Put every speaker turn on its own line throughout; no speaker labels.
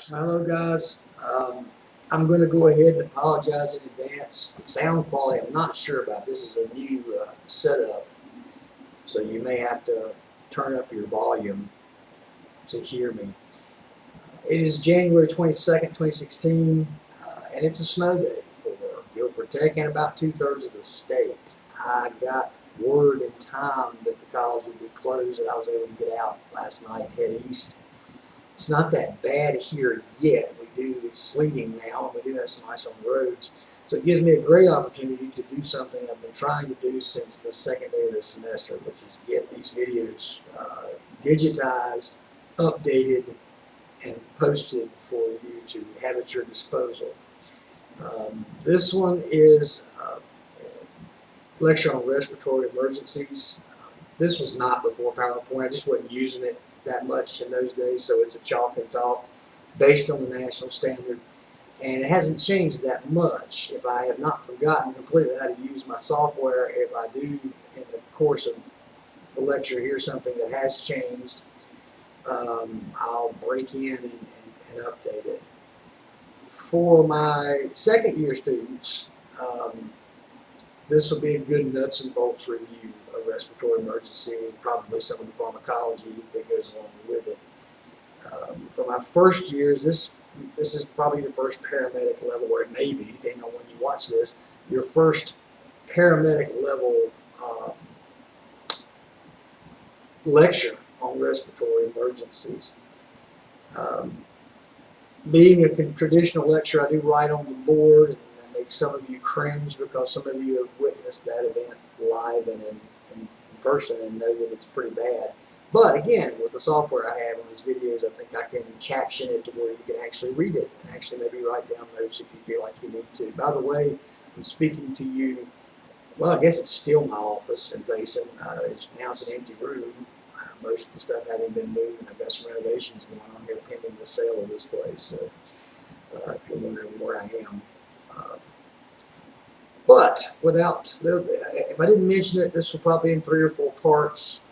Hello, guys. I'm going to go ahead and apologize in advance. The sound quality, I'm not sure about. This is a new setup, so you may have to turn up your volume to hear me. It is January 22nd, 2016, and it's a snow day for Guilford Tech and about two-thirds of the state. I got word in time that the college would be closed, and I was able to get out last night and head east. It's not that bad here yet. It's sleeting now, and we do have some ice on the roads. So it gives me a great opportunity to do something I've been trying to do since the second day of the semester, which is get these videos digitized, updated, and posted for you to have at your disposal. This one is a lecture on respiratory emergencies. This was not before PowerPoint. I just wasn't using it that much in those days, so it's a chalk and talk based on the national standard, and it hasn't changed that much. If I have not forgotten completely how to use my software, if I do in the course of the lecture hear something that has changed, I'll break in and update it. For my second year students, this will be a good nuts and bolts review of respiratory emergency and probably some of the pharmacology that goes along with it. For my first years, this is probably your first paramedic level, or it may be, depending on when you watch this, your first paramedic level lecture on respiratory emergencies. Being a traditional lecture, I do write on the board, and that makes some of you cringe because some of you have witnessed that event live and in person and know that it's pretty bad. But again, with the software I have on these videos, I think I can caption it to where you can actually read it and actually maybe write down notes if you feel like you need to. By the way, I'm speaking to you, well, I guess it's still my office in Basin. Now it's an empty room. Most of the stuff having been moved, and I've got some renovations going on here pending the sale of this place. So if you're wondering where I am. But without, if I didn't mention it, this will probably be in 3 or 4 parts.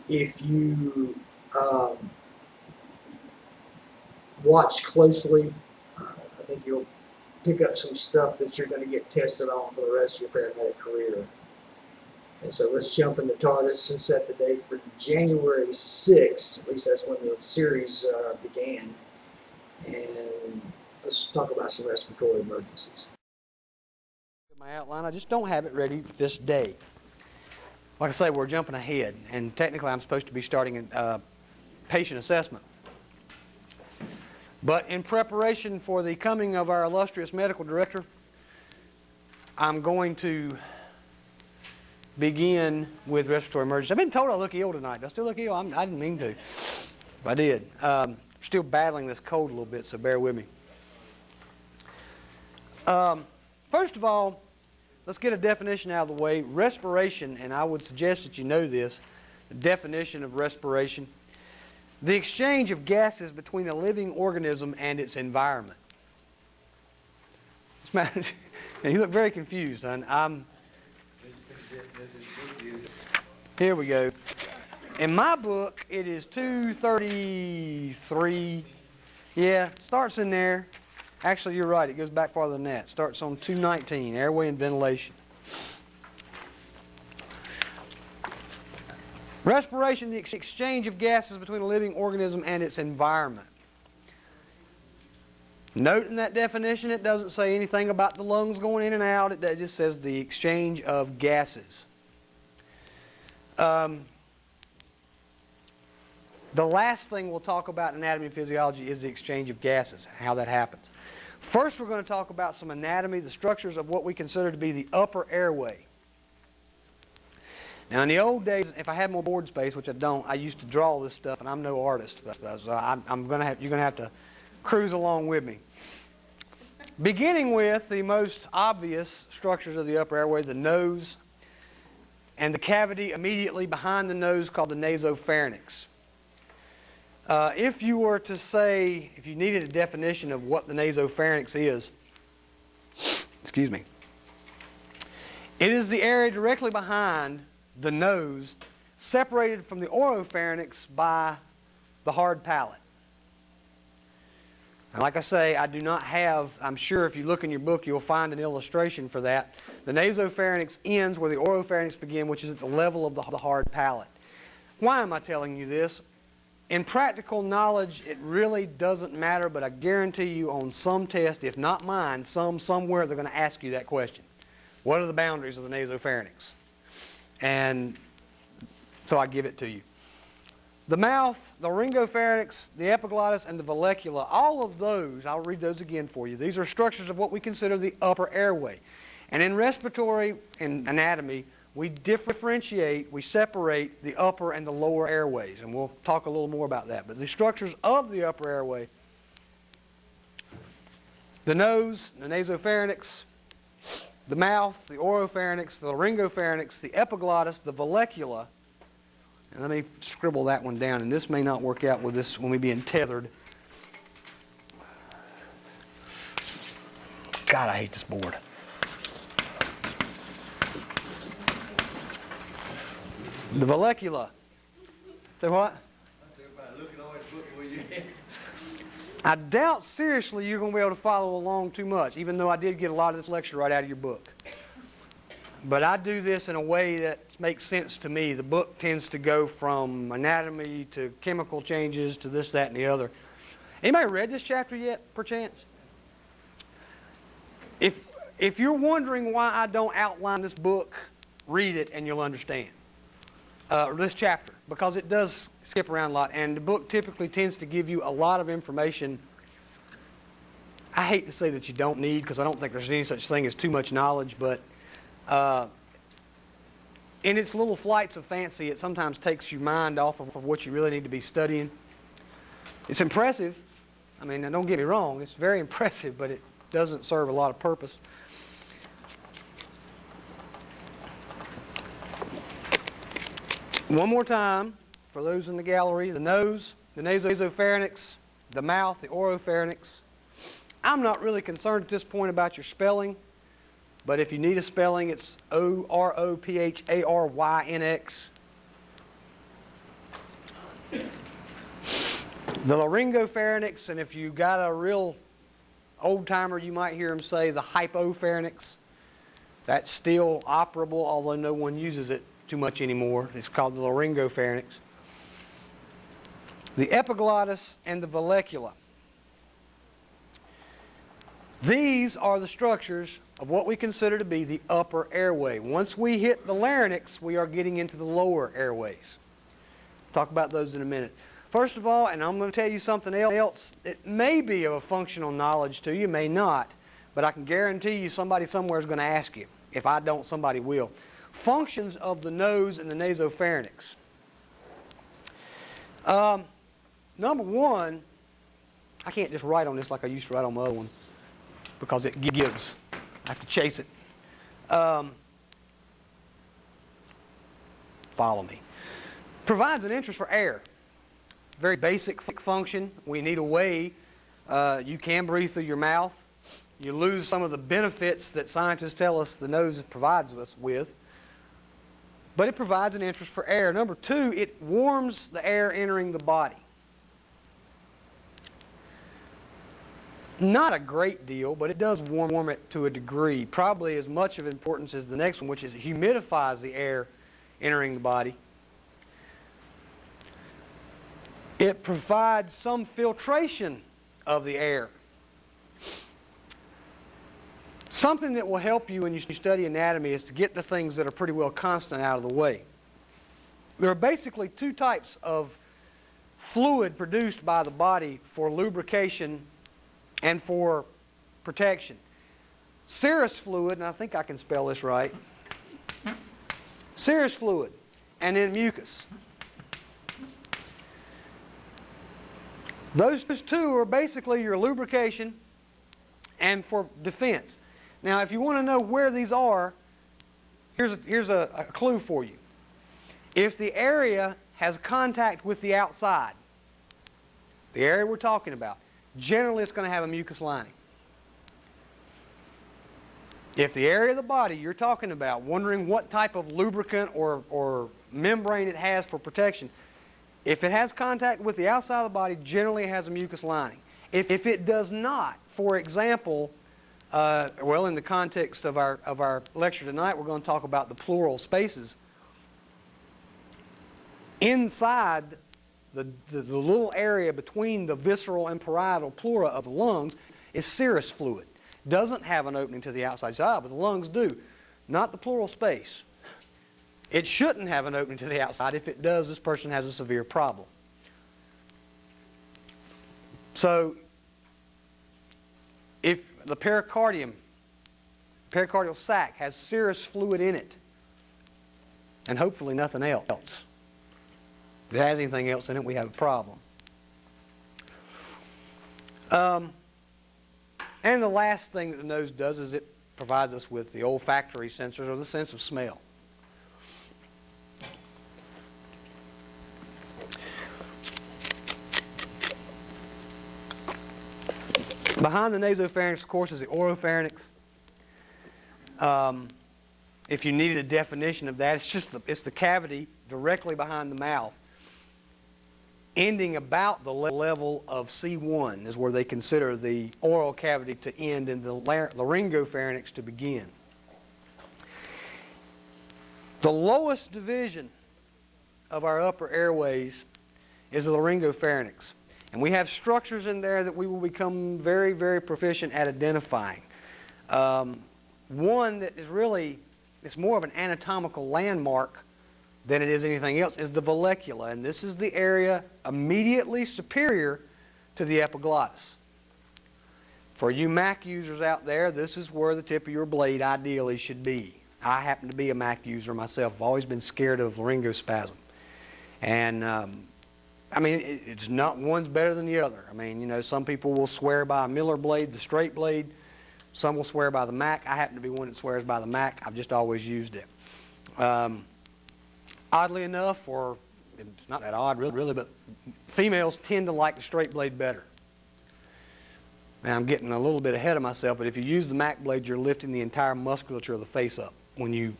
If you watch closely, I think you'll pick up some stuff that you're going to get tested on for the rest of your paramedic career. And so let's jump into TARDIS and set the date for January 6th. At least that's when the series began. And let's talk about some respiratory emergencies.
My outline, I just don't have it ready this day. Like I say, we're jumping ahead, and technically I'm supposed to be starting patient assessment. But in preparation for the coming of our illustrious medical director, I'm going to begin with respiratory emergency. I've been told I look ill tonight. Do I still look ill? I didn't mean to. If I did. Still battling this cold a little bit, so bear with me. First of all, let's get a definition out of the way. Respiration, and I would suggest that you know this, the definition of respiration: the exchange of gases between a living organism and its environment. And you look very confused, hon. Here we go. In my book, it is 233. Yeah, starts in there. Actually, you're right. It goes back farther than that. Starts on 219, airway and ventilation. Respiration, the exchange of gases between a living organism and its environment. Note in that definition, it doesn't say anything about the lungs going in and out. It just says the exchange of gases. The last thing we'll talk about in anatomy and physiology is the exchange of gases, how that happens. First, we're going to talk about some anatomy, the structures of what we consider to be the upper airway. Now, in the old days, if I had more board space, which I don't, I used to draw this stuff, and I'm no artist, so you're going to have to cruise along with me. Beginning with the most obvious structures of the upper airway, the nose, and the cavity immediately behind the nose called the nasopharynx. If you were to say, if you needed a definition of what the nasopharynx is, excuse me, it is the area directly behind the nose, separated from the oropharynx by the hard palate. And like I say, I do not have, I'm sure if you look in your book, you'll find an illustration for that. The nasopharynx ends where the oropharynx begin, which is at the level of the hard palate. Why am I telling you this? In practical knowledge, it really doesn't matter, but I guarantee you on some test, if not mine, somewhere they're going to ask you that question. What are the boundaries of the nasopharynx? And so I give it to you. The mouth, the laryngopharynx, the epiglottis, and the vallecula, all of those, I'll read those again for you. These are structures of what we consider the upper airway. And in respiratory and anatomy, we differentiate, we separate the upper and the lower airways. And we'll talk a little more about that. But the structures of the upper airway, the nose, the nasopharynx, the mouth, the oropharynx, the laryngopharynx, the epiglottis, the vallecula. And let me scribble that one down, and this may not work out with this when we being tethered. God, I hate this board. The vallecula. Say what? I doubt seriously you're going to be able to follow along too much, even though I did get a lot of this lecture right out of your book. But I do this in a way that makes sense to me. The book tends to go from anatomy to chemical changes to this, that, and the other. Anybody read this chapter yet, perchance? If you're wondering why I don't outline this book, read it and you'll understand. This chapter, because it does skip around a lot, and the book typically tends to give you a lot of information. I hate to say that you don't need, because I don't think there's any such thing as too much knowledge, but in its little flights of fancy, it sometimes takes your mind off of what you really need to be studying. It's impressive. I mean, now don't get me wrong, it's very impressive, but it doesn't serve a lot of purpose. One more time, for those in the gallery, the nose, the nasopharynx, the mouth, the oropharynx. I'm not really concerned at this point about your spelling, but if you need a spelling, it's O-R-O-P-H-A-R-Y-N-X. The laryngopharynx, and if you got a real old-timer, you might hear him say the hypopharynx. That's still operable, although no one uses it too much anymore. It's called the laryngopharynx. The epiglottis and the vallecula. These are the structures of what we consider to be the upper airway. Once we hit the larynx, we are getting into the lower airways. Talk about those in a minute. First of all, and I'm going to tell you something else, it may be of a functional knowledge to you, may not, but I can guarantee you somebody somewhere is going to ask you. If I don't, somebody will. Functions of the nose and the nasopharynx. Number one, I can't just write on this like I used to write on my other one because it gives. I have to chase it. Follow me. Provides an interest for air. Very basic function. We need a way. You can breathe through your mouth. You lose some of the benefits that scientists tell us the nose provides us with. But it provides an interest for air. Number two, it warms the air entering the body. Not a great deal, but it does warm it to a degree. Probably as much of importance as the next one, which is it humidifies the air entering the body. It provides some filtration of the air. Something that will help you when you study anatomy is to get the things that are pretty well constant out of the way. There are basically two types of fluid produced by the body for lubrication and for protection. Serous fluid, and I think I can spell this right, serous fluid, and then mucus. Those two are basically your lubrication and for defense. Now, if you want to know where these are, here's a clue for you. If the area has contact with the outside, the area we're talking about, generally it's going to have a mucus lining. If the area of the body you're talking about, wondering what type of lubricant or membrane it has for protection, if it has contact with the outside of the body, generally it has a mucus lining. If it does not, for example, well, in the context of our lecture tonight, we're going to talk about the pleural spaces. Inside the little area between the visceral and parietal pleura of the lungs is serous fluid. Doesn't have an opening to the outside side, but the lungs do. Not the pleural space. It shouldn't have an opening to the outside. If it does, this person has a severe problem. So, if the pericardial sac has serous fluid in it, and hopefully nothing else. If it has anything else in it, we have a problem. And the last thing that the nose does is it provides us with the olfactory sensors, or the sense of smell. Behind the nasopharynx, of course, is the oropharynx. If you needed a definition of that, it's the cavity directly behind the mouth, ending about the level of C1 is where they consider the oral cavity to end and the laryngopharynx to begin. The lowest division of our upper airways is the laryngopharynx. And we have structures in there that we will become very, very proficient at identifying. One that is really, it's more of an anatomical landmark than it is anything else, is the vallecula. And this is the area immediately superior to the epiglottis. For you Mac users out there, this is where the tip of your blade ideally should be. I happen to be a Mac user myself. I've always been scared of laryngospasm. And I mean, it's not, one's better than the other. I mean, you know, some people will swear by a Miller blade, the straight blade. Some will swear by the Mac. I happen to be one that swears by the Mac. I've just always used it. Oddly enough, or it's not that odd really, but females tend to like the straight blade better. Now, I'm getting a little bit ahead of myself, but if you use the Mac blade, you're lifting the entire musculature of the face up. When you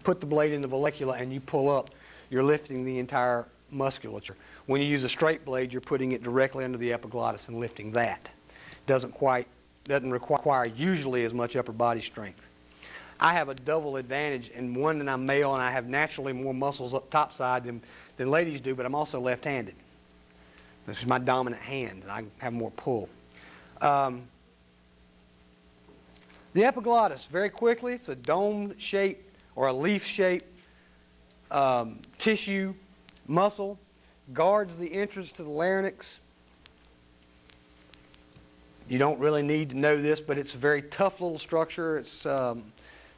put the blade in the vallecula and you pull up, you're lifting the entire musculature. When you use a straight blade, you're putting it directly under the epiglottis and lifting that. Doesn't require usually as much upper body strength. I have a double advantage in one, that I'm male and I have naturally more muscles up top side than ladies do, but I'm also left-handed. This is my dominant hand, and I have more pull. The epiglottis, very quickly, it's a dome-shaped or a leaf-shaped tissue muscle, guards the entrance to the larynx. You don't really need to know this, but it's a very tough little structure. It's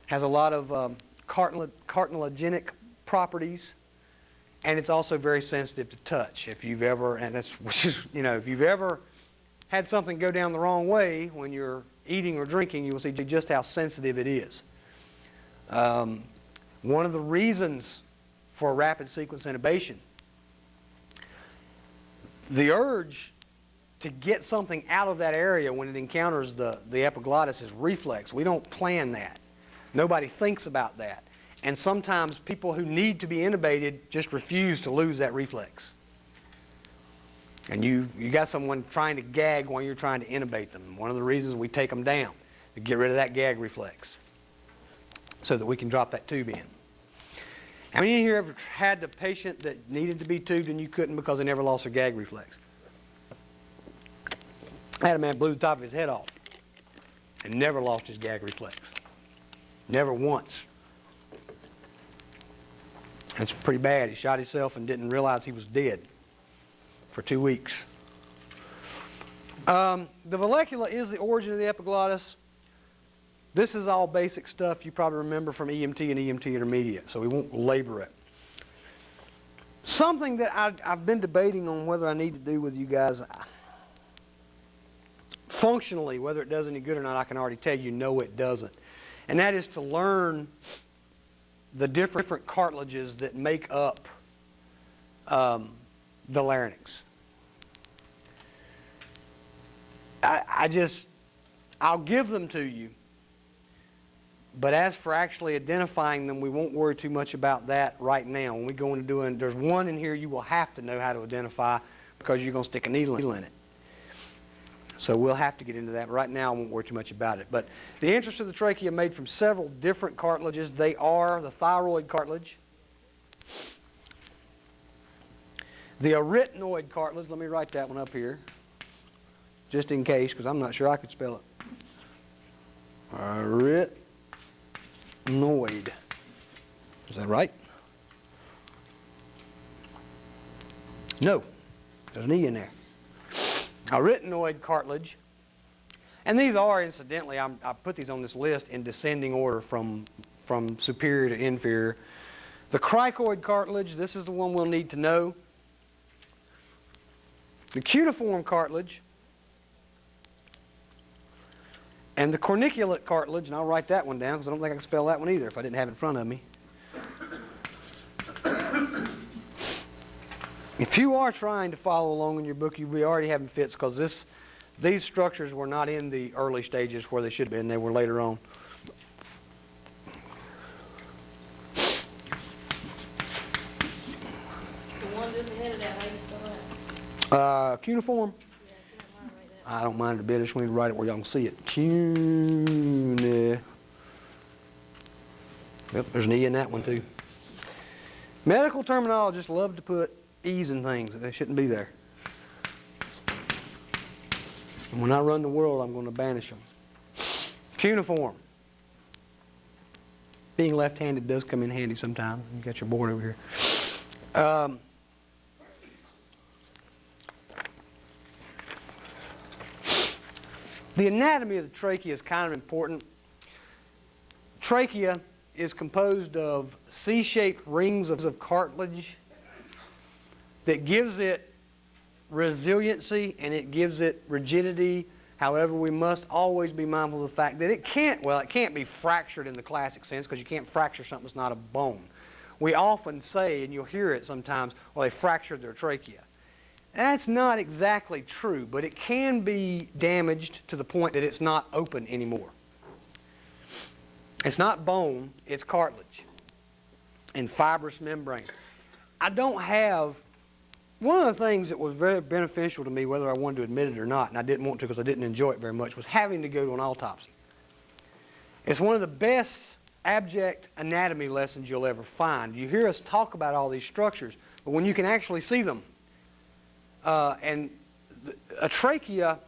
has a lot of cartilagenic properties, and it's also very sensitive to touch. If you've ever, and that's, you know, if you've ever had something go down the wrong way when you're eating or drinking, you will see just how sensitive it is. One of the reasons for rapid sequence intubation, the urge to get something out of that area when it encounters the epiglottis is reflex. We don't plan that. Nobody thinks about that. And sometimes people who need to be intubated just refuse to lose that reflex. And you got someone trying to gag while you're trying to intubate them. One of the reasons we take them down, to get rid of that gag reflex, so that we can drop that tube in. How many of you ever had a patient that needed to be tubed and you couldn't because they never lost their gag reflex? I had a man blew the top of his head off and never lost his gag reflex. Never once. That's pretty bad. He shot himself and didn't realize he was dead for 2 weeks. The vallecula is the origin of the epiglottis. This is all basic stuff you probably remember from EMT and EMT intermediate, so we won't labor it. Something that I've been debating on whether I need to do with you guys, functionally, whether it does any good or not, I can already tell you no, it doesn't. And that is to learn the different cartilages that make up the larynx. I'll give them to you, but as for actually identifying them, we won't worry too much about that right now. When we go into doing, there's one in here you will have to know how to identify because you're going to stick a needle in it. So we'll have to get into that. Right now I won't worry too much about it. But the interest of the trachea made from several different cartilages. They are the thyroid cartilage, the arytenoid cartilage. Let me write that one up here, just in case, because I'm not sure I could spell it. Arytenoid. Is that right? No. There's an E in there. Arytenoid cartilage. And these are, incidentally, I put these on this list in descending order from superior to inferior. The cricoid cartilage, this is the one we'll need to know. The cuneiform cartilage. And the corniculate cartilage, and I'll write that one down because I don't think I can spell that one either if I didn't have it in front of me. If you are trying to follow along in your book, you'll be already having fits because these structures were not in the early stages where they should have been. They were later on.
The one just ahead of that, how you spell that?
Cuneiform.
Yeah, if you don't mind, write that.
I don't mind it a bit. I just want to write it where y'all can see it. Cune. Yep, there's an E in that one too. Medical terminologists love to put E's in things that they shouldn't be there. And when I run the world, I'm going to banish them. Cuneiform. Being left-handed does come in handy sometimes. You got your board over here. The anatomy of the trachea is kind of important. Trachea is composed of C-shaped rings of cartilage that gives it resiliency and it gives it rigidity. However, we must always be mindful of the fact that it can't be fractured in the classic sense because you can't fracture something that's not a bone. We often say, and you'll hear it sometimes, well, they fractured their trachea. That's not exactly true, but it can be damaged to the point that it's not open anymore. It's not bone, it's cartilage and fibrous membranes. I don't have... One of the things that was very beneficial to me, whether I wanted to admit it or not, and I didn't want to because I didn't enjoy it very much, was having to go to an autopsy. It's one of the best abject anatomy lessons you'll ever find. You hear us talk about all these structures, but when you can actually see them, a trachea,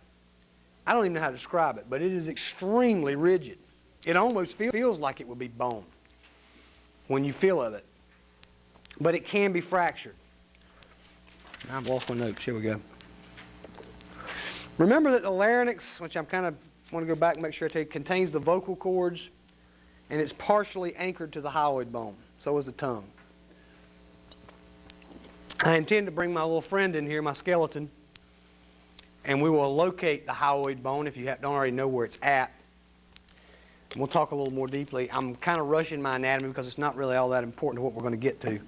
I don't even know how to describe it, but it is extremely rigid. It almost feels like it would be bone when you feel of it, but it can be fractured. I've lost my notes. Here we go. Remember that the larynx, which I'm kind of want to go back and make sure I tell you, contains the vocal cords, and it's partially anchored to the hyoid bone. So is the tongue. I intend to bring my little friend in here, my skeleton, and we will locate the hyoid bone if you don't already know where it's at. And we'll talk a little more deeply. I'm kind of rushing my anatomy because it's not really all that important to what we're going to get to.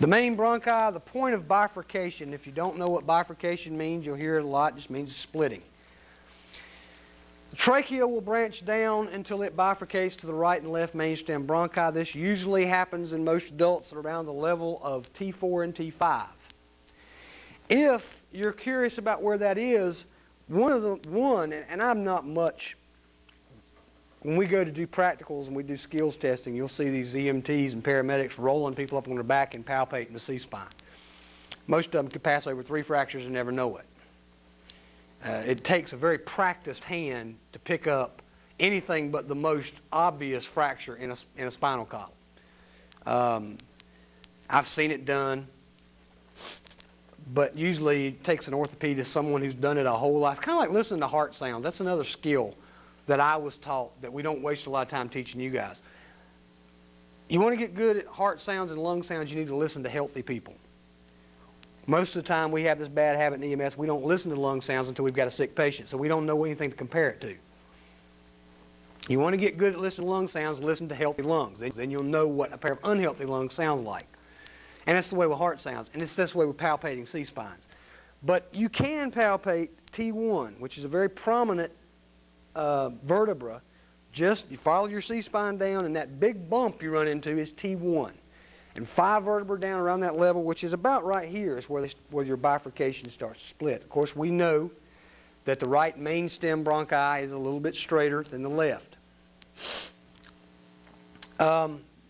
The main bronchi, the point of bifurcation. If you don't know what bifurcation means, you'll hear it a lot. It just means splitting. The trachea will branch down until it bifurcates to the right and left main stem bronchi. This usually happens in most adults at around the level of T4 and T5. If you're curious about where that is, and I'm not much, when we go to do practicals and we do skills testing, you'll see these EMTs and paramedics rolling people up on their back and palpating the C-spine. Most of them could pass over 3 fractures and never know it. It takes a very practiced hand to pick up anything but the most obvious fracture in a spinal column. I've seen it done, but usually it takes an orthopedist, someone who's done it a whole lot. It's kind of like listening to heart sounds. That's another skill that I was taught that we don't waste a lot of time teaching you guys. You want to get good at heart sounds and lung sounds, you need to listen to healthy people. Most of the time we have this bad habit in EMS, we don't listen to lung sounds until we've got a sick patient, so we don't know anything to compare it to. You want to get good at listening to lung sounds, listen to healthy lungs. Then you'll know what a pair of unhealthy lungs sounds like. And that's the way with heart sounds, and it's this way with palpating C-spines. But you can palpate T1, which is a very prominent vertebra. Just you follow your C-spine down, and that big bump you run into is T1. and 5 vertebrae down around that level, which is about right here, is where your bifurcation starts to split. Of course, we know that the right main stem bronchi is a little bit straighter than the left.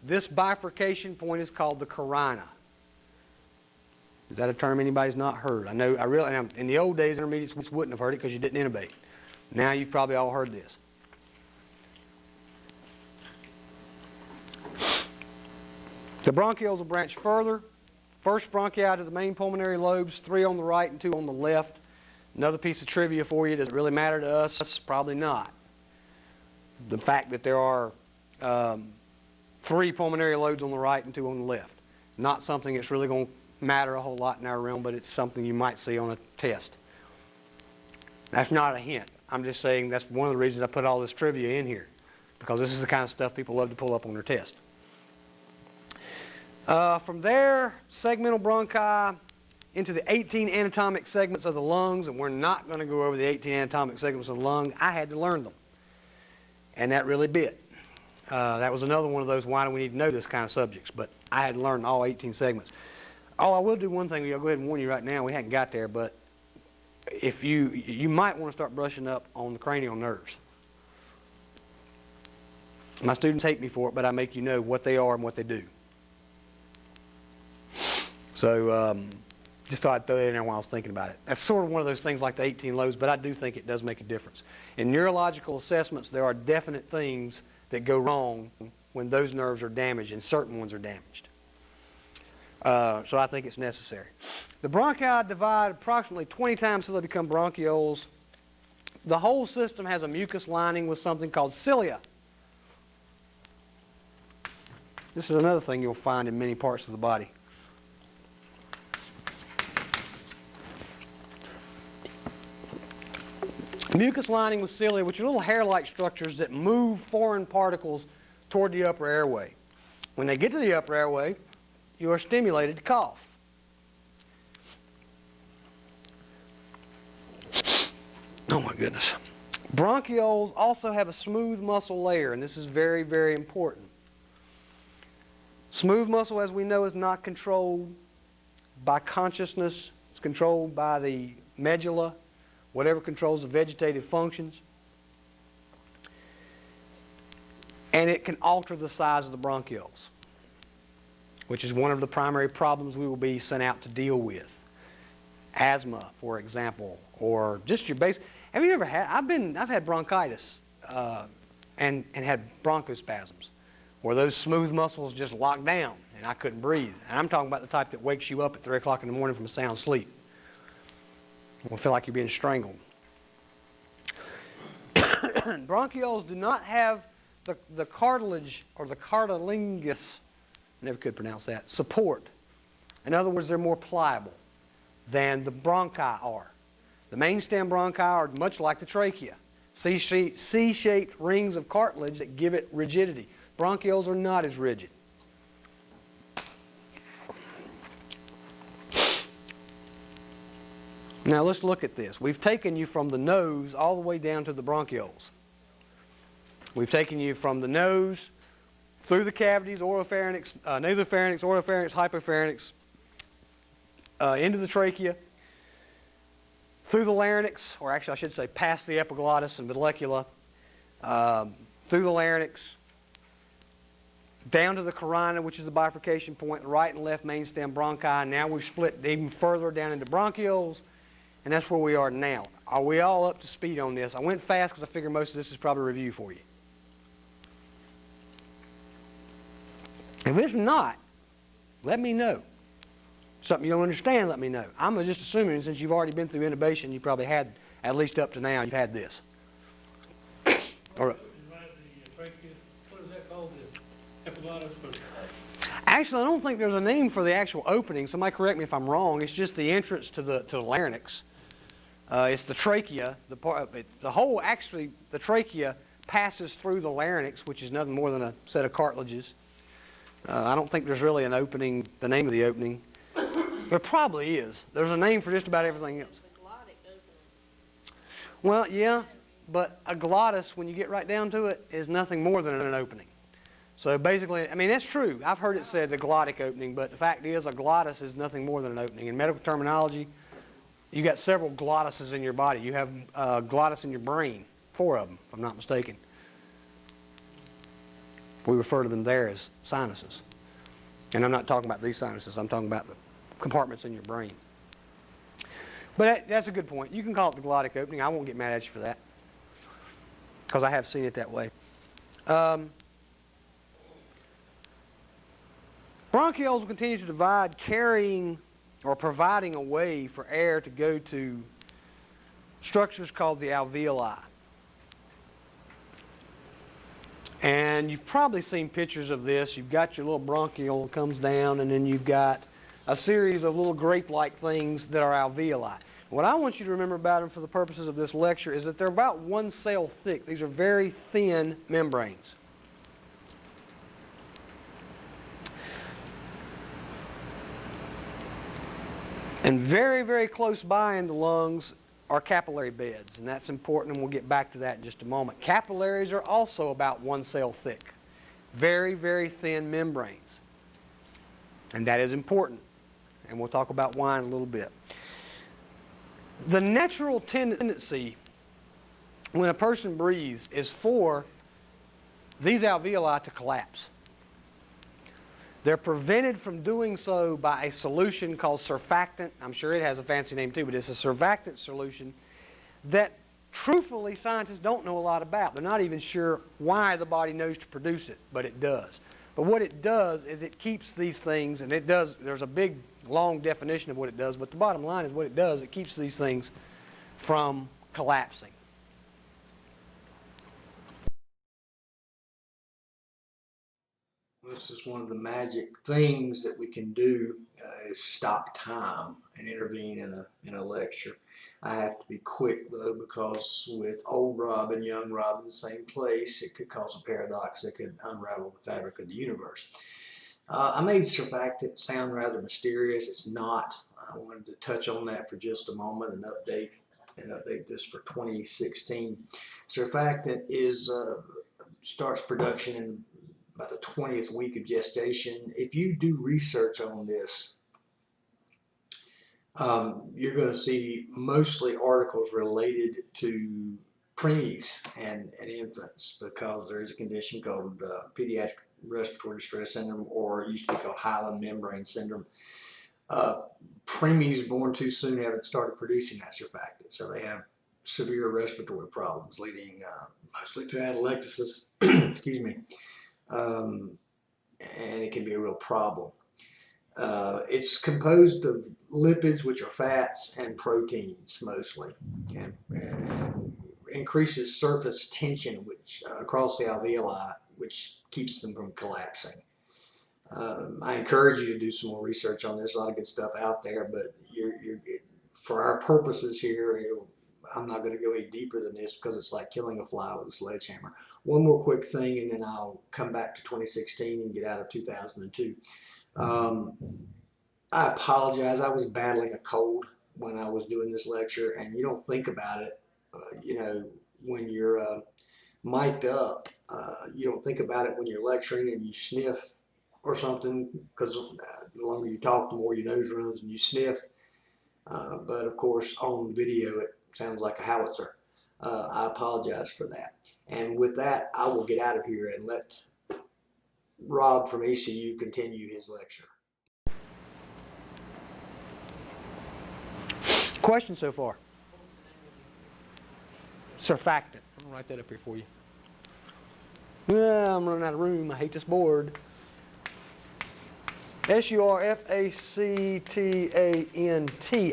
This bifurcation point is called the carina. Is that a term anybody's not heard? I know, in the old days, intermediates wouldn't have heard it because you didn't intubate. Now you've probably all heard this. The bronchioles will branch further. First bronchi to the main pulmonary lobes, 3 on the right and 2 on the left. Another piece of trivia for you, does it really matter to us? Probably not. The fact that there are 3 pulmonary lobes on the right and 2 on the left. Not something that's really going to matter a whole lot in our realm, but it's something you might see on a test. That's not a hint. I'm just saying that's one of the reasons I put all this trivia in here, because this is the kind of stuff people love to pull up on their test. From there, segmental bronchi into the 18 anatomic segments of the lungs, and we're not going to go over the 18 anatomic segments of the lung. I had to learn them, and that really bit. That was another one of those, why do we need to know this kind of subjects? But I had to learn all 18 segments. Oh, I will do one thing. I'll go ahead and warn you right now. We haven't got there, but if you might want to start brushing up on the cranial nerves. My students hate me for it, but I make you know what they are and what they do. So just thought I'd throw that in there while I was thinking about it. That's sort of one of those things like the 18 lobes, but I do think it does make a difference. In neurological assessments, there are definite things that go wrong when those nerves are damaged, and certain ones are damaged. So I think it's necessary. The bronchi divide approximately 20 times till they become bronchioles. The whole system has a mucus lining with something called cilia. This is another thing you'll find in many parts of the body. Mucus lining with cilia, which are little hair-like structures that move foreign particles toward the upper airway. When they get to the upper airway, you are stimulated to cough. Oh my goodness. Bronchioles also have a smooth muscle layer, and this is very, very important. Smooth muscle, as we know, is not controlled by consciousness. It's controlled by the medulla, whatever controls the vegetative functions. And it can alter the size of the bronchioles, which is one of the primary problems we will be sent out to deal with. Asthma, for example, or just your base. Have you ever had? I've had bronchitis and had bronchospasms, where those smooth muscles just locked down and I couldn't breathe. And I'm talking about the type that wakes you up at 3 o'clock in the morning from a sound sleep. You'll feel like you're being strangled. Bronchioles do not have the cartilage or the cartilaginous, never could pronounce that, support. In other words, they're more pliable than the bronchi are. The main stem bronchi are much like the trachea, C-shaped rings of cartilage that give it rigidity. Bronchioles are not as rigid. Now let's look at this. We've taken you from the nose all the way down to the bronchioles. We've taken you from the nose through the cavities, oropharynx, nasopharynx, oropharynx, hypopharynx, into the trachea, through the larynx, or actually I should say past the epiglottis and vallecula, through the larynx, down to the carina, which is the bifurcation point, the right and left main stem bronchi. Now we've split even further down into bronchioles, and that's where we are now. Are we all up to speed on this? I went fast because I figure most of this is probably a review for you. If it's not, let me know. Something you don't understand, let me know. I'm just assuming since you've already been through intubation, you probably had, at least up to now, you've had this. All right.
What is that called? The epiglottis?
Actually, I don't think there's a name for the actual opening. Somebody correct me if I'm wrong. It's just the entrance to the larynx. It's the trachea. The trachea passes through the larynx, which is nothing more than a set of cartilages. I don't think there's really an opening, the name of the opening. There probably is. There's a name for just about everything else.
The glottic opening.
Well, yeah, but a glottis, when you get right down to it, is nothing more than an opening. So basically, I mean, that's true. I've heard it said the glottic opening, but the fact is a glottis is nothing more than an opening. In medical terminology, you got several glottises in your body. You have glottis in your brain, 4 of them, if I'm not mistaken. We refer to them there as sinuses. And I'm not talking about these sinuses. I'm talking about the compartments in your brain. But that's a good point. You can call it the glottic opening. I won't get mad at you for that, because I have seen it that way. Bronchioles will continue to divide, carrying or providing a way for air to go to structures called the alveoli. And you've probably seen pictures of this. You've got your little bronchiole that comes down, and then you've got a series of little grape-like things that are alveoli. What I want you to remember about them for the purposes of this lecture is that they're about 1 cell thick. These are very thin membranes. And very, very close by in the lungs are capillary beds, and that's important, and we'll get back to that in just a moment. Capillaries are also about 1 cell thick. Very, very thin membranes. And that is important, and we'll talk about why in a little bit. The natural tendency when a person breathes is for these alveoli to collapse. They're prevented from doing so by a solution called surfactant. I'm sure it has a fancy name too, but it's a surfactant solution that truthfully scientists don't know a lot about. They're not even sure why the body knows to produce it, but it does. But what it does is it keeps these things, and it does, there's a big, long definition of what it does, but the bottom line is what it does, it keeps these things from collapsing.
This is one of the magic things that we can do is stop time and intervene in a lecture. I have to be quick though, because with old Rob and young Rob in the same place, it could cause a paradox that could unravel the fabric of the universe. I made surfactant sound rather mysterious. It's not. I wanted to touch on that for just a moment and update this for 2016. Surfactant is starts production in about the 20th week of gestation. If you do research on this, you're going to see mostly articles related to preemies and infants, because there is a condition called pediatric respiratory distress syndrome, or it used to be called hyaline membrane syndrome. Preemies born too soon haven't started producing that surfactant, so they have severe respiratory problems, leading mostly to atelectasis. Excuse me. And it can be a real problem. It's composed of lipids, which are fats, and proteins mostly, and increases surface tension which across the alveoli, which keeps them from collapsing. I encourage you to do some more research on this. A lot of good stuff out there, but for our purposes here, I'm not going to go any deeper than this, because it's like killing a fly with a sledgehammer. One more quick thing, and then I'll come back to 2016 and get out of 2002. I apologize. I was battling a cold when I was doing this lecture, and you don't think about it, when you're mic'd up. You don't think about it when you're lecturing and you sniff or something, because the longer you talk, the more your nose runs and you sniff. But of course, on video, it sounds like a howitzer. I apologize for that. And with that, I will get out of here and let Rob from ECU continue his lecture.
Question so far? Surfactant. I'm going to write that up here for you. Yeah, I'm running out of room. I hate this board. S-U-R-F-A-C-T-A-N-T,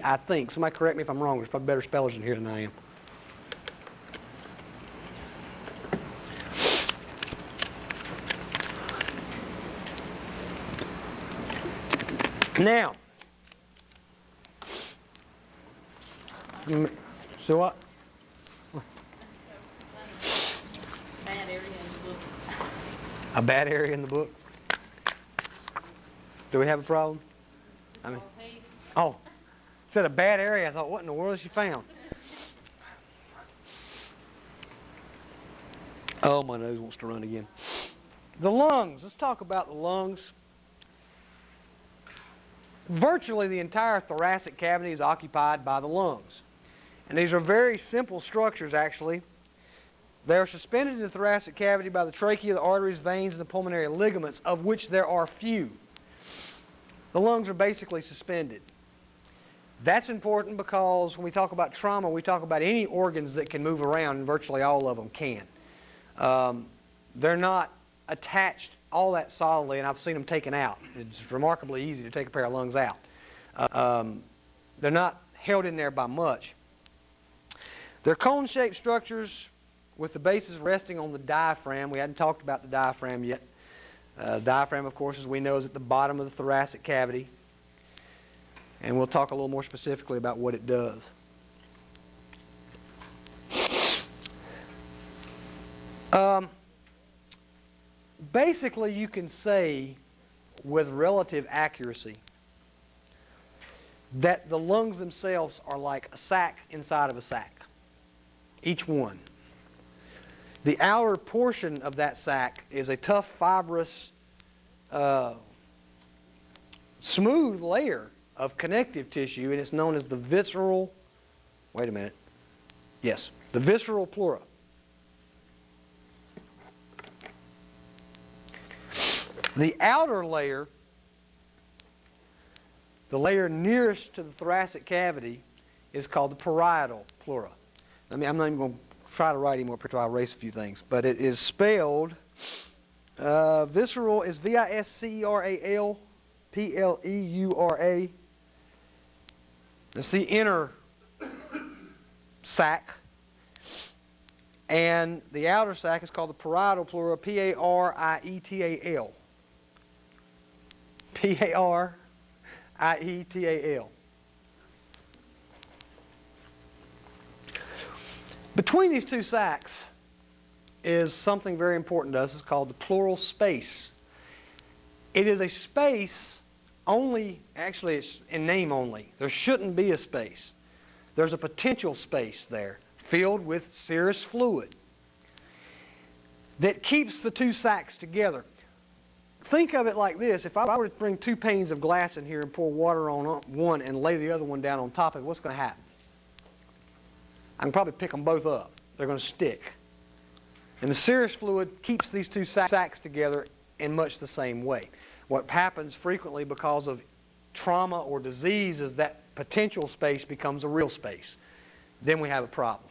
I think. Somebody correct me if I'm wrong. There's probably better spellers in here than I am. Now, so what?
Bad area in the book.
A bad area in the book? Do we have a problem? I mean, oh, said a bad area. I thought, what in the world has she found? Oh, my nose wants to run again. The lungs. Let's talk about the lungs. Virtually the entire thoracic cavity is occupied by the lungs. And these are very simple structures, actually. They are suspended in the thoracic cavity by the trachea, the arteries, veins, and the pulmonary ligaments, of which there are few. The lungs are basically suspended. That's important because when we talk about trauma, we talk about any organs that can move around, and virtually all of them can. They're not attached all that solidly, and I've seen them taken out. It's remarkably easy to take a pair of lungs out. They're not held in there by much. They're cone-shaped structures with the bases resting on the diaphragm. We hadn't talked about the diaphragm yet. Diaphragm, of course, as we know, is at the bottom of the thoracic cavity. And we'll talk a little more specifically about what it does. Basically, you can say with relative accuracy that the lungs themselves are like a sack inside of a sack, each one. The outer portion of that sack is a tough, fibrous, smooth layer of connective tissue, and it's known as the visceral, wait a minute, yes, the visceral pleura. The outer layer, the layer nearest to the thoracic cavity, is called the parietal pleura. I'm not even going to try to write anymore because I'll erase a few things, but it is spelled, visceral is V-I-S-C-E-R-A-L, P-L-E-U-R-A. It's the inner sac. And the outer sac is called the parietal pleura, P-A-R-I-E-T-A-L. P-A-R-I-E-T-A-L. Between these two sacs is something very important to us. It's called the pleural space. It is a space only, actually it's in name only. There shouldn't be a space. There's a potential space there filled with serous fluid that keeps the two sacs together. Think of it like this. If I were to bring two panes of glass in here and pour water on one and lay the other one down on top of it, what's going to happen? I can probably pick them both up. They're going to stick. And the serous fluid keeps these two sacs together in much the same way. What happens frequently because of trauma or disease is that potential space becomes a real space. Then we have a problem.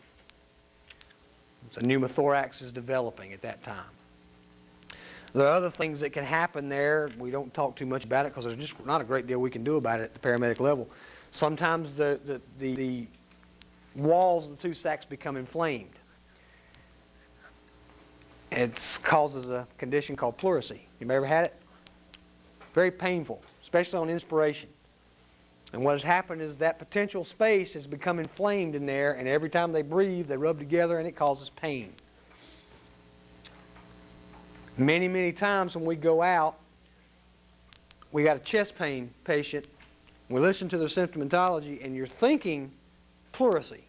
So pneumothorax is developing at that time. There are other things that can happen there. We don't talk too much about it because there's just not a great deal we can do about it at the paramedic level. Sometimes the walls of the two sacs become inflamed. It causes a condition called pleurisy. You ever had it? Very painful, especially on inspiration. And what has happened is that potential space has become inflamed in there, and every time they breathe, they rub together, and it causes pain. Many, many times when we go out, we got a chest pain patient, we listen to their symptomatology, and you're thinking pleurisy,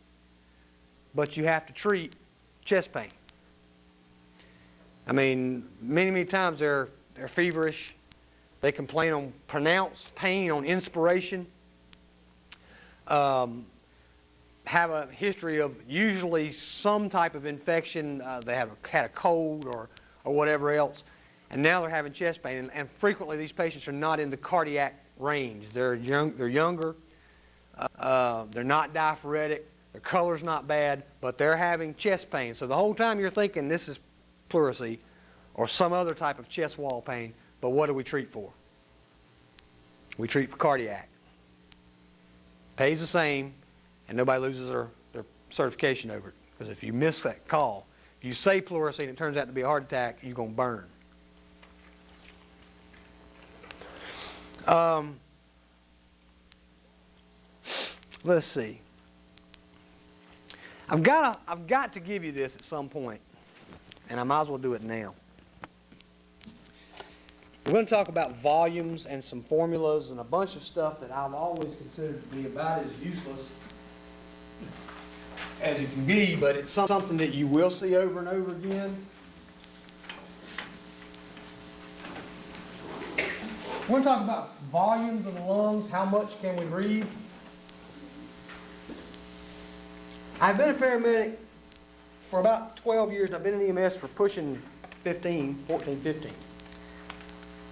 but you have to treat chest pain. I mean, many, many times they're feverish. They complain on pronounced pain on inspiration. Have a history of usually some type of infection. They had a cold or whatever else, and now they're having chest pain. And frequently these patients are not in the cardiac range. They're younger. They're not diaphoretic. Their color's not bad, but they're having chest pain. So the whole time you're thinking this is pleurisy or some other type of chest wall pain, but what do we treat for? We treat for cardiac. Pays the same, and nobody loses their certification over it. Because if you miss that call, if you say pleurisy and it turns out to be a heart attack, you're going to burn. Let's see. I've got to give you this at some point, and I might as well do it now. We're going to talk about volumes and some formulas and a bunch of stuff that I've always considered to be about as useless as it can be, but it's something that you will see over and over again. We're going to talk about volumes of the lungs, how much can we breathe. I've been a paramedic for about 12 years, and I've been in EMS for pushing 14, 15.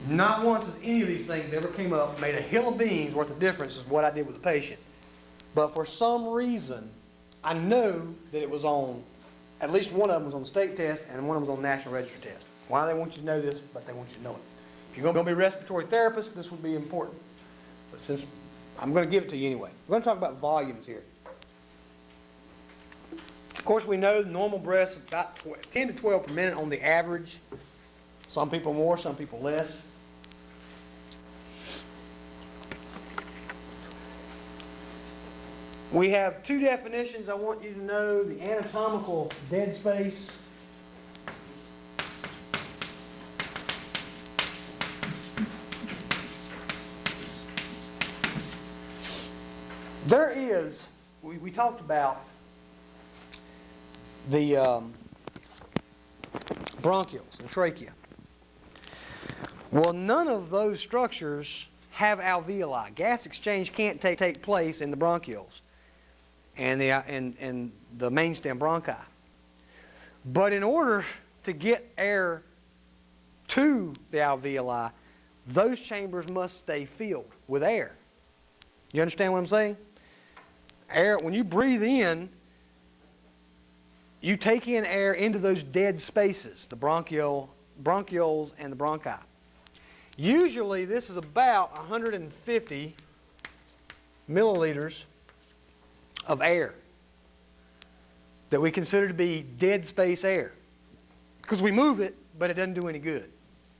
Not once has any of these things ever came up, made a hill of beans worth of difference is what I did with the patient. But for some reason, I know that it was on, at least one of them was on the state test, and one of them was on the National Register test. Why they want you to know this, but they want you to know it. If you're going to be a respiratory therapist, this would be important. But since I'm going to give it to you anyway. We're going to talk about volumes here. Of course, we know normal breaths about 10 to 12 per minute on the average. Some people more, some people less. We have two definitions I want you to know. The anatomical dead space. There is, we talked about the bronchioles and trachea. Well, none of those structures have alveoli. Gas exchange can't take place in the bronchioles and the mainstem bronchi. But in order to get air to the alveoli, those chambers must stay filled with air. You understand what I'm saying? Air, when you breathe in, you take in air into those dead spaces, the bronchioles and the bronchi. Usually this is about 150 milliliters of air that we consider to be dead space air. Because we move it, but it doesn't do any good.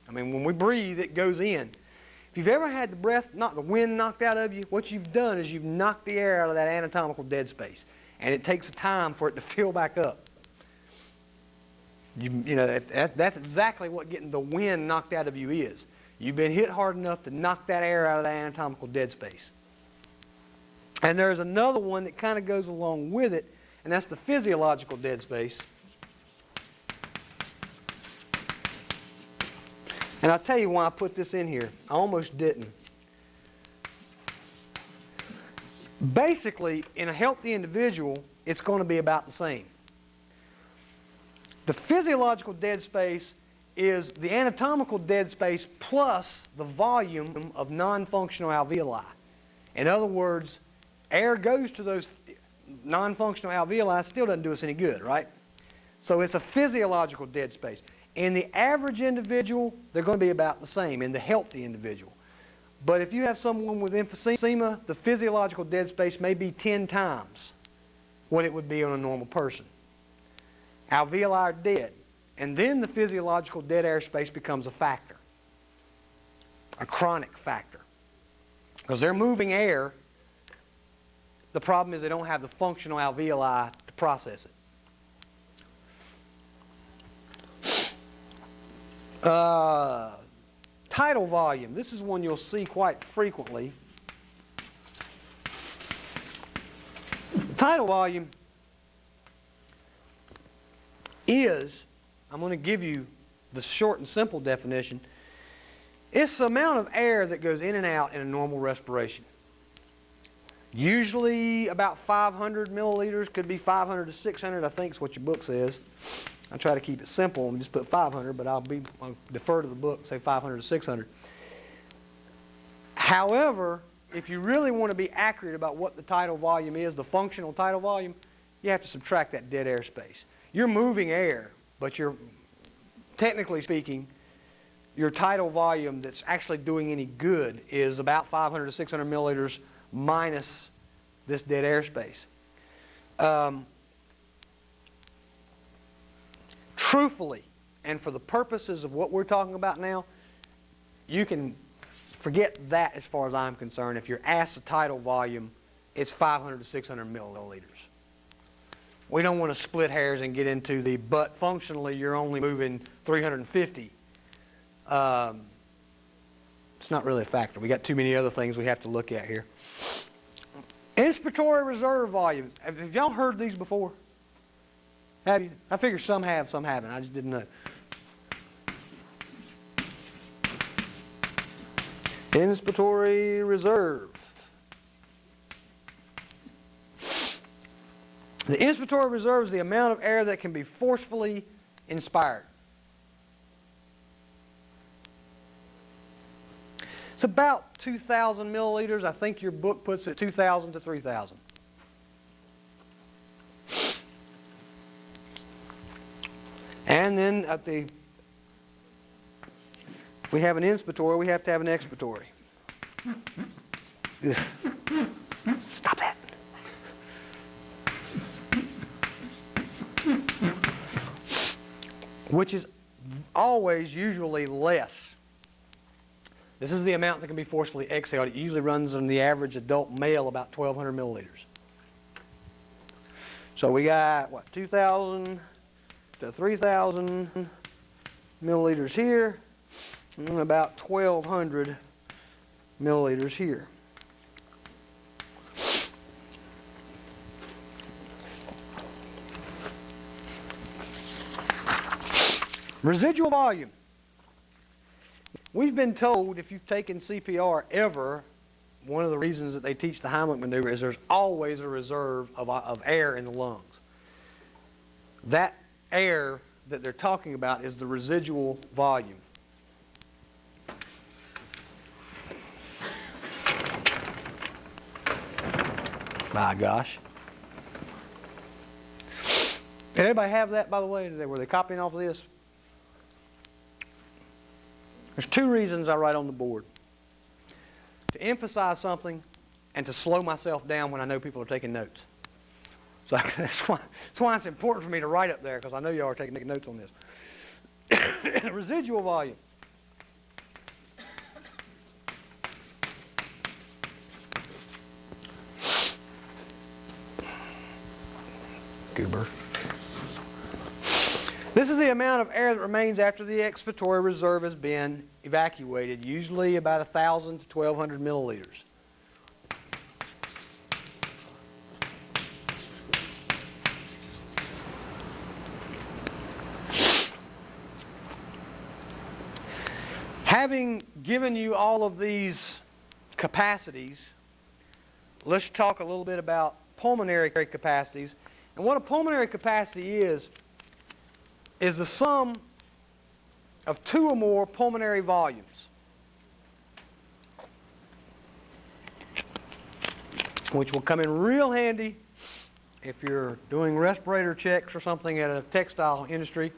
I mean, when we breathe, it goes in. If you've ever had the wind knocked out of you, what you've done is you've knocked the air out of that anatomical dead space. And it takes time for it to fill back up. You know, that's exactly what getting the wind knocked out of you is. You've been hit hard enough to knock that air out of that anatomical dead space. And there's another one that kind of goes along with it, and that's the physiological dead space. And I'll tell you why I put this in here. I almost didn't. Basically, in a healthy individual, it's going to be about the same. The physiological dead space is the anatomical dead space plus the volume of non-functional alveoli. In other words, air goes to those non-functional alveoli, still doesn't do us any good, right? So it's a physiological dead space. In the average individual, they're going to be about the same, in the healthy individual. But if you have someone with emphysema, the physiological dead space may be 10 times what it would be on a normal person. Alveoli are dead. And then the physiological dead air space becomes a factor, a chronic factor. Because they're moving air. The problem is they don't have the functional alveoli to process it. Tidal volume. This is one you'll see quite frequently. Tidal volume is, I'm going to give you the short and simple definition, it's the amount of air that goes in and out in a normal respiration. Usually about 500 milliliters, could be 500 to 600, I think is what your book says. I try to keep it simple and just put 500, but I'll defer to the book, say 500 to 600. However, if you really want to be accurate about what the tidal volume is, the functional tidal volume, you have to subtract that dead air space. You're moving air, but you're, technically speaking, your tidal volume that's actually doing any good is about 500 to 600 milliliters minus this dead air space. Truthfully, and for the purposes of what we're talking about now, you can forget that as far as I'm concerned. If you're asked the tidal volume, it's 500 to 600 milliliters. We don't want to split hairs and get into the, but functionally you're only moving 350. It's not really a factor. We got too many other things we have to look at here. Inspiratory reserve volumes. Have y'all heard these before? Have you? I figure some have, some haven't. I just didn't know. Inspiratory reserve. The inspiratory reserve is the amount of air that can be forcefully inspired. It's about 2,000 milliliters. I think your book puts it 2,000 to 3,000. And then at the, if we have an inspiratory, we have to have an expiratory. Ugh. Stop that. Which is always usually less. This is the amount that can be forcefully exhaled. It usually runs on the average adult male about 1,200 milliliters. So we got, what, 2,000 to 3,000 milliliters here, and about 1,200 milliliters here. Residual volume. We've been told, if you've taken CPR ever, one of the reasons that they teach the Heimlich maneuver is there's always a reserve of air in the lungs. That air that they're talking about is the residual volume. My gosh. Did everybody have that, by the way? Were they copying off of this? There's two reasons I write on the board. To emphasize something and to slow myself down when I know people are taking notes. So that's why it's important for me to write up there, because I know y'all are taking notes on this. Residual volume. Goober. This is the amount of air that remains after the expiratory reserve has been evacuated, usually about 1,000 to 1,200 milliliters. Having given you all of these capacities, let's talk a little bit about pulmonary capacities. And what a pulmonary capacity is the sum of two or more pulmonary volumes, which will come in real handy if you're doing respirator checks or something at a textile industry.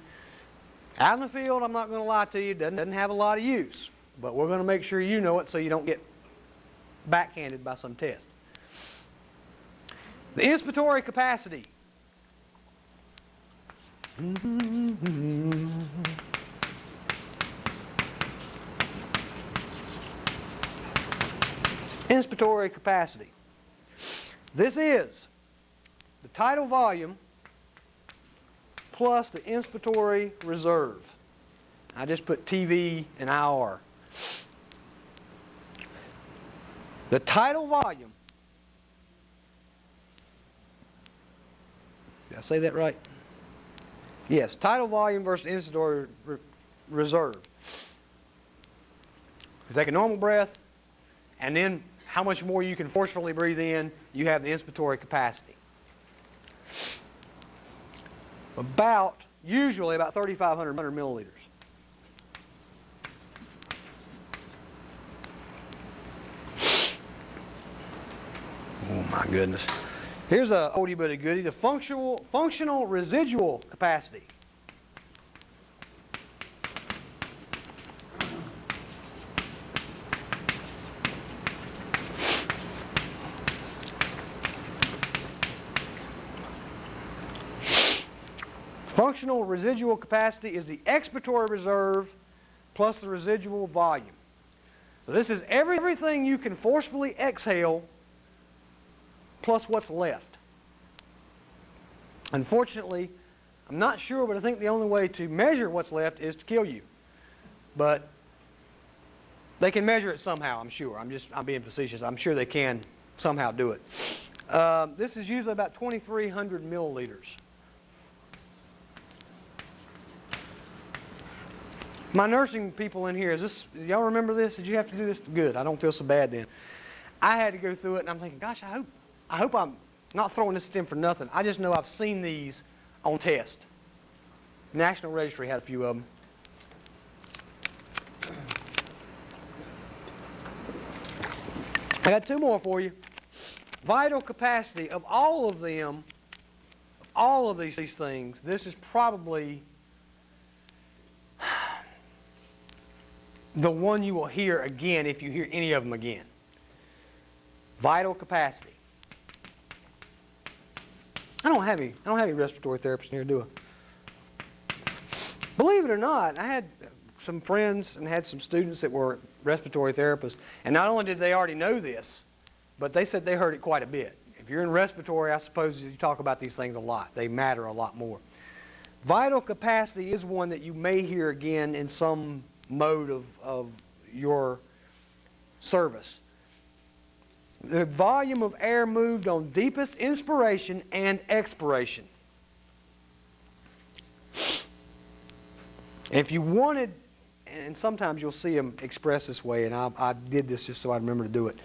Out in the field, I'm not going to lie to you, doesn't have a lot of use, but we're going to make sure you know it so you don't get backhanded by some test. The inspiratory capacity. Inspiratory capacity. This is the tidal volume plus the inspiratory reserve. I just put TV and IR. The tidal volume. Did I say that right? Yes, tidal volume versus inspiratory reserve. You take a normal breath, and then how much more you can forcefully breathe in, you have the inspiratory capacity. Usually about 3,500 milliliters. Oh my goodness. Here's a oldie but a goodie, the functional residual capacity. Functional residual capacity is the expiratory reserve plus the residual volume. So this is everything you can forcefully exhale plus what's left. Unfortunately, I'm not sure, but I think the only way to measure what's left is to kill you. But they can measure it somehow, I'm sure. I'm being facetious. I'm sure they can somehow do it. This is usually about 2,300 milliliters. My nursing people in here, y'all remember this? Did you have to do this? Good, I don't feel so bad then. I had to go through it, and I'm thinking, gosh, I hope I'm not throwing this at them for nothing. I just know I've seen these on test. National Registry had a few of them. I got two more for you. Vital capacity of all of them, all of these things, this is probably the one you will hear again if you hear any of them again. Vital capacity. I don't have any respiratory therapists in here, do I? Believe it or not, I had some friends and had some students that were respiratory therapists, and not only did they already know this, but they said they heard it quite a bit. If you're in respiratory, I suppose you talk about these things a lot. They matter a lot more. Vital capacity is one that you may hear again in some mode of your service. The volume of air moved on deepest inspiration and expiration. If you wanted, and sometimes you'll see them expressed this way, and I did this just so I remember to do it.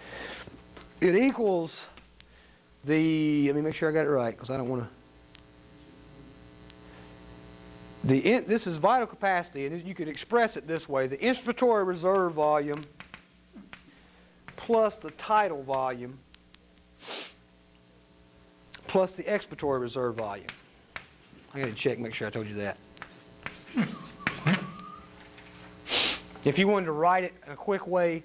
It equals the, let me make sure I got it right, because I don't want to. This is vital capacity, and you could express it this way. The inspiratory reserve volume plus the tidal volume plus the expiratory reserve volume. I got to check and make sure I told you that. If you wanted to write it in a quick way,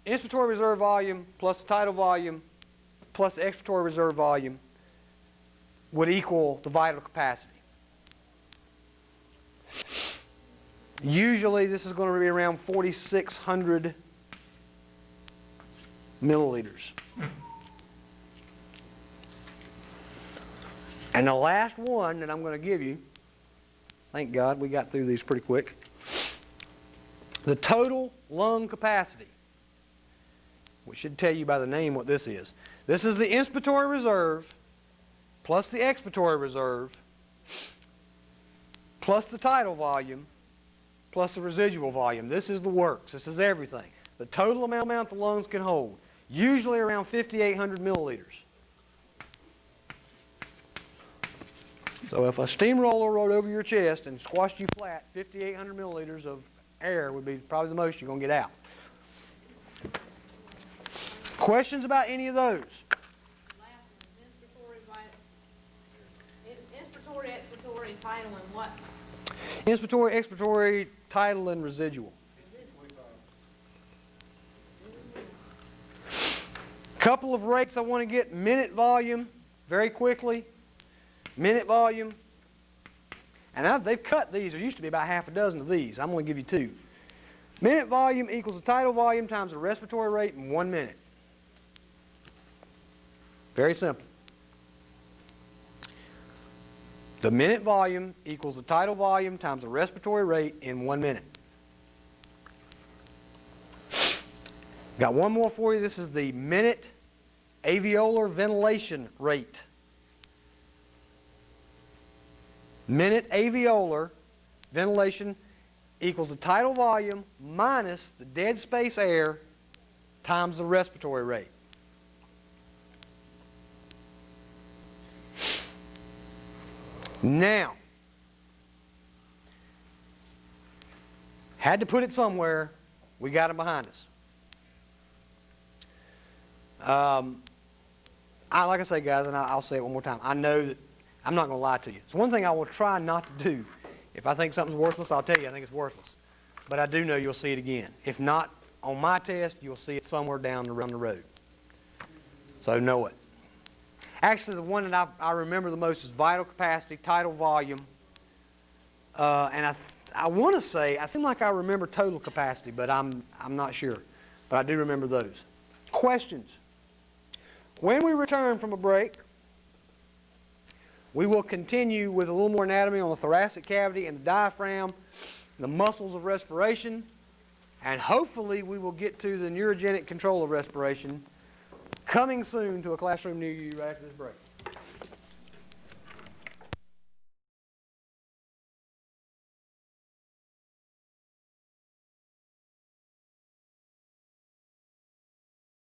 inspiratory reserve volume plus the tidal volume plus the expiratory reserve volume would equal the vital capacity. Usually this is going to be around 4,600 milliliters. And the last one that I'm going to give you, thank God we got through these pretty quick, the total lung capacity, which should tell you by the name what this is. This is the inspiratory reserve plus the expiratory reserve plus the tidal volume plus the residual volume. This is the works. This is everything. The total amount the lungs can hold, usually around 5,800 milliliters. So if a steamroller rode over your chest and squashed you flat, 5,800 milliliters of air would be probably the most you're going to get out. Questions about any of those?
Inspiratory, expiratory, tidal, and what?
Inspiratory, expiratory, tidal, and residual. Couple of rates I want to get. Minute volume, very quickly. Minute volume. And they've cut these. There used to be about half a dozen of these. I'm going to give you two. Minute volume equals the tidal volume times the respiratory rate in 1 minute. Very simple. The minute volume equals the tidal volume times the respiratory rate in 1 minute. Got one more for you. This is the minute alveolar ventilation rate. Minute alveolar ventilation equals the tidal volume minus the dead space air times the respiratory rate. Now, had to put it somewhere. We got it behind us. Like I say, guys, and I'll say it one more time. I know that I'm not going to lie to you. It's one thing I will try not to do. If I think something's worthless, I'll tell you I think it's worthless. But I do know you'll see it again. If not on my test, you'll see it somewhere down the road. So know it. Actually, the one that I remember the most is vital capacity, tidal volume. And I want to say, I seem like I remember total capacity, but I'm not sure. But I do remember those. Questions? When we return from a break, we will continue with a little more anatomy on the thoracic cavity and the diaphragm, the muscles of respiration, and hopefully we will get to the neurogenic control of respiration coming soon to a classroom near you right after this break.